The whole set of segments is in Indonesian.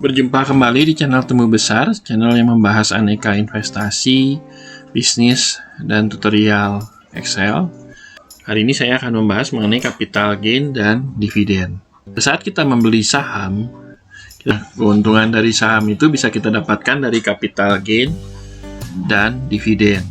Berjumpa kembali di channel Tumbuh Besar, channel yang membahas aneka investasi, bisnis, dan tutorial Excel. Hari ini saya akan membahas mengenai capital gain dan dividen. Saat kita membeli saham, keuntungan dari saham itu bisa kita dapatkan dari capital gain dan dividen.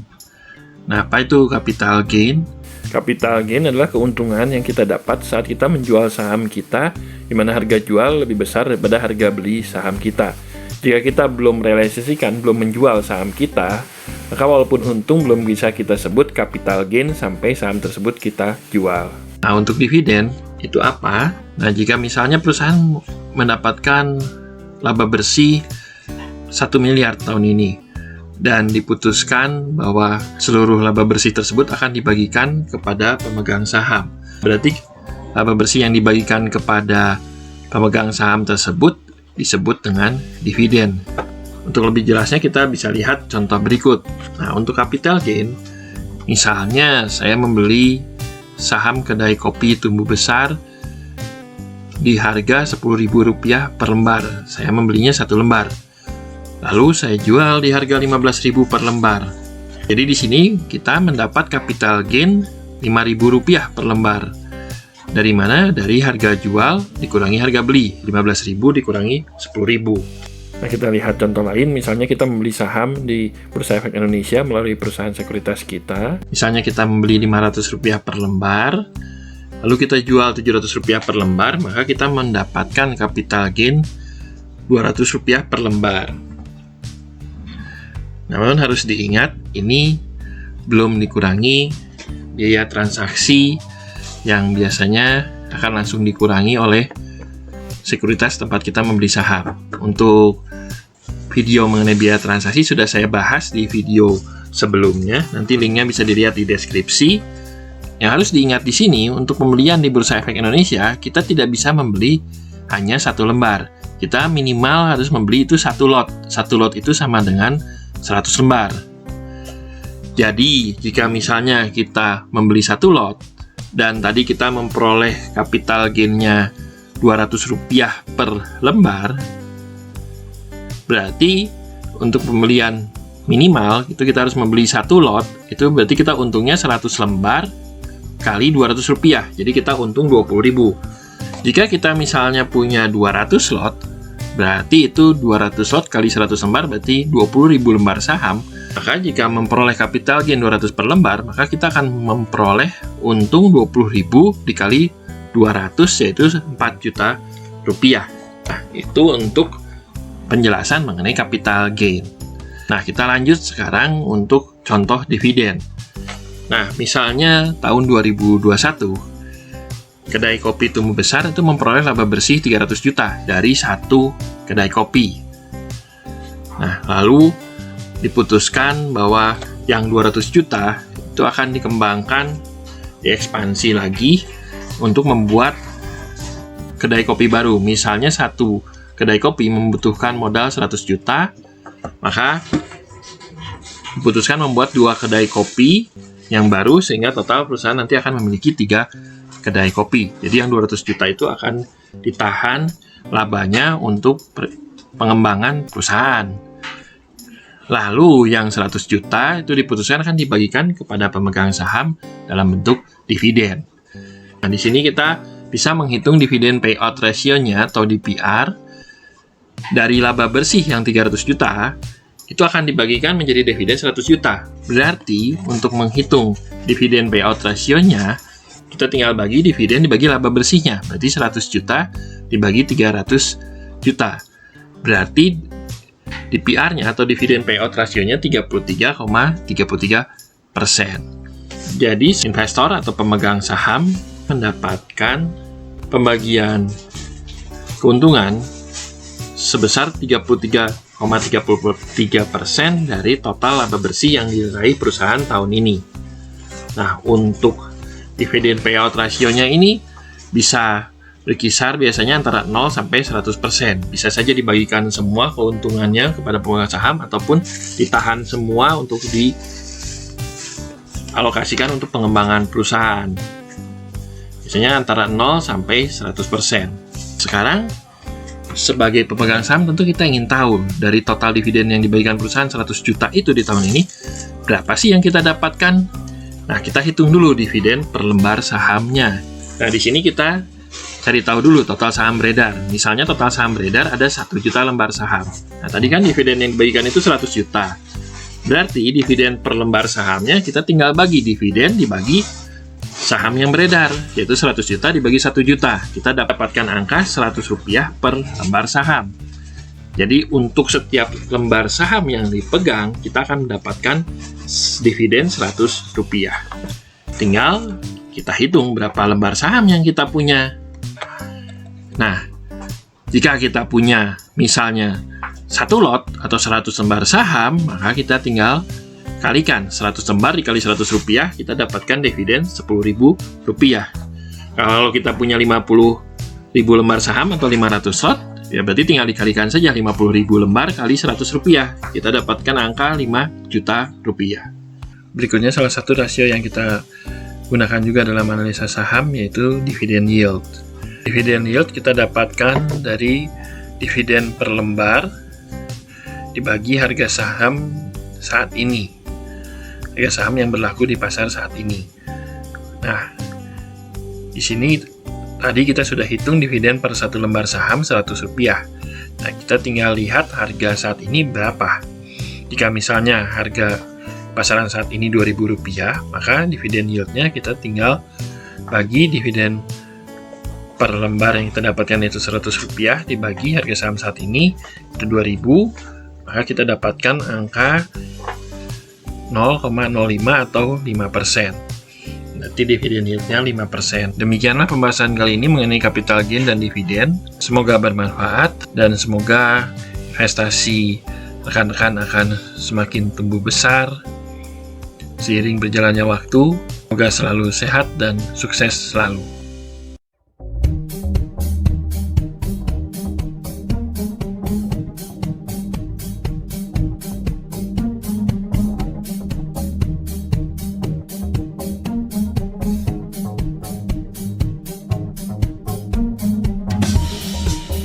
Nah, apa itu capital gain? Capital gain adalah keuntungan yang kita dapat saat kita menjual saham kita, di mana harga jual lebih besar daripada harga beli saham kita. Jika kita belum realisasikan, belum menjual saham kita, maka walaupun untung belum bisa kita sebut capital gain sampai saham tersebut kita jual. Nah, untuk dividen itu apa? Nah, jika misalnya perusahaan mendapatkan laba bersih 1 miliar tahun ini, dan diputuskan bahwa seluruh laba bersih tersebut akan dibagikan kepada pemegang saham. Berarti laba bersih yang dibagikan kepada pemegang saham tersebut disebut dengan dividen. Untuk lebih jelasnya kita bisa lihat contoh berikut. Nah, untuk capital gain, misalnya saya membeli saham kedai kopi Tumbuh Besar di harga Rp10.000 per lembar. Saya membelinya 1 lembar. Lalu saya jual di harga Rp15.000 per lembar. Jadi di sini kita mendapat capital gain Rp5.000 per lembar. Dari mana? Dari harga jual dikurangi harga beli. Rp15.000 dikurangi Rp10.000. Nah, kita lihat contoh lain. Misalnya kita membeli saham di Bursa Efek Indonesia melalui perusahaan sekuritas kita. Misalnya kita membeli Rp500 per lembar. Lalu kita jual Rp700 per lembar. Maka kita mendapatkan capital gain Rp200 per lembar. Namun harus diingat, ini belum dikurangi biaya transaksi yang biasanya akan langsung dikurangi oleh sekuritas tempat kita membeli saham. Untuk video mengenai biaya transaksi sudah saya bahas di video sebelumnya. Nanti linknya bisa dilihat di deskripsi. Yang harus diingat di sini, untuk pembelian di Bursa Efek Indonesia, kita tidak bisa membeli hanya 1 lembar. Kita minimal harus membeli itu 1 lot. 1 lot itu sama dengan 100 lembar. Jadi, jika misalnya kita membeli 1 lot dan tadi kita memperoleh capital gain-nya Rp200 per lembar, berarti untuk pembelian minimal itu kita harus membeli 1 lot, itu berarti kita untungnya 100 lembar kali Rp200. Jadi kita untung Rp20.000. Jika kita misalnya punya 200 lot, berarti itu 200 lot kali 100 lembar berarti 20.000 lembar saham. Maka jika memperoleh capital gain 200 per lembar, maka kita akan memperoleh untung 20.000 dikali 200, yaitu Rp4 juta. Nah, itu untuk penjelasan mengenai capital gain. Nah, kita lanjut sekarang untuk contoh dividen. Nah, misalnya tahun 2021, kedai kopi Tumbuh Besar itu memperoleh laba bersih 300 juta dari 1 kedai kopi. Nah, lalu diputuskan bahwa yang 200 juta itu akan dikembangkan, diekspansi lagi untuk membuat kedai kopi baru. Misalnya 1 kedai kopi membutuhkan modal 100 juta, maka diputuskan membuat 2 kedai kopi yang baru sehingga total perusahaan nanti akan memiliki 3 kedai kopi. Jadi yang 200 juta itu akan ditahan labanya untuk pengembangan perusahaan. Lalu yang 100 juta itu diputuskan akan dibagikan kepada pemegang saham dalam bentuk dividen. Nah, di sini kita bisa menghitung dividen payout ratio-nya atau DPR dari laba bersih yang 300 juta itu akan dibagikan menjadi dividen 100 juta. Berarti untuk menghitung dividen payout ratio-nya, kita tinggal bagi dividen dibagi laba bersihnya. Berarti 100 juta dibagi 300 juta. Berarti DPR-nya atau dividen payout ratio-nya 33,33%. Jadi investor atau pemegang saham mendapatkan pembagian keuntungan sebesar 33,33% dari total laba bersih yang diraih perusahaan tahun ini. Nah, untuk dividen payout ratio-nya ini bisa berkisar biasanya antara 0 sampai 100%. Bisa saja dibagikan semua keuntungannya kepada pemegang saham ataupun ditahan semua untuk dialokasikan untuk pengembangan perusahaan. Biasanya antara 0 sampai 100%. Sekarang sebagai pemegang saham tentu kita ingin tahu dari total dividen yang dibagikan perusahaan 100 juta itu di tahun ini, berapa sih yang kita dapatkan? Nah, kita hitung dulu dividen per lembar sahamnya. Nah, di sini kita cari tahu dulu total saham beredar. Misalnya total saham beredar ada 1 juta lembar saham. Nah, tadi kan dividen yang dibagikan itu 100 juta. Berarti dividen per lembar sahamnya kita tinggal bagi dividen dibagi saham yang beredar, yaitu 100 juta dibagi 1 juta. Kita dapatkan angka Rp100 per lembar saham. Jadi untuk setiap lembar saham yang dipegang, kita akan mendapatkan dividen Rp100. Tinggal kita hitung berapa lembar saham yang kita punya. Nah, jika kita punya misalnya 1 lot atau 100 lembar saham, maka kita tinggal kalikan 100 lembar dikali Rp100, kita dapatkan dividen Rp10.000. Kalau kita punya 50.000 lembar saham atau 500 lot, ya berarti tinggal dikalikan saja 50.000 lembar kali Rp100. Kita dapatkan angka Rp5 juta. Berikutnya salah satu rasio yang kita gunakan juga dalam analisa saham yaitu dividen yield. Dividen yield kita dapatkan dari dividen per lembar dibagi harga saham saat ini. Harga saham yang berlaku di pasar saat ini. Nah, di sini tadi kita sudah hitung dividen per 1 lembar saham Rp100. Nah, kita tinggal lihat harga saat ini berapa. Jika misalnya harga pasaran saat ini Rp2.000, maka dividen yieldnya kita tinggal bagi dividen per lembar yang kita dapatkan yaitu Rp100 dibagi harga saham saat ini itu 2.000, maka kita dapatkan angka 0,05 atau 5%. Nanti dividen yieldnya 5%. Demikianlah pembahasan kali ini mengenai capital gain dan dividen. Semoga bermanfaat dan semoga investasi rekan-rekan akan semakin tumbuh besar seiring berjalannya waktu. Semoga selalu sehat dan sukses selalu.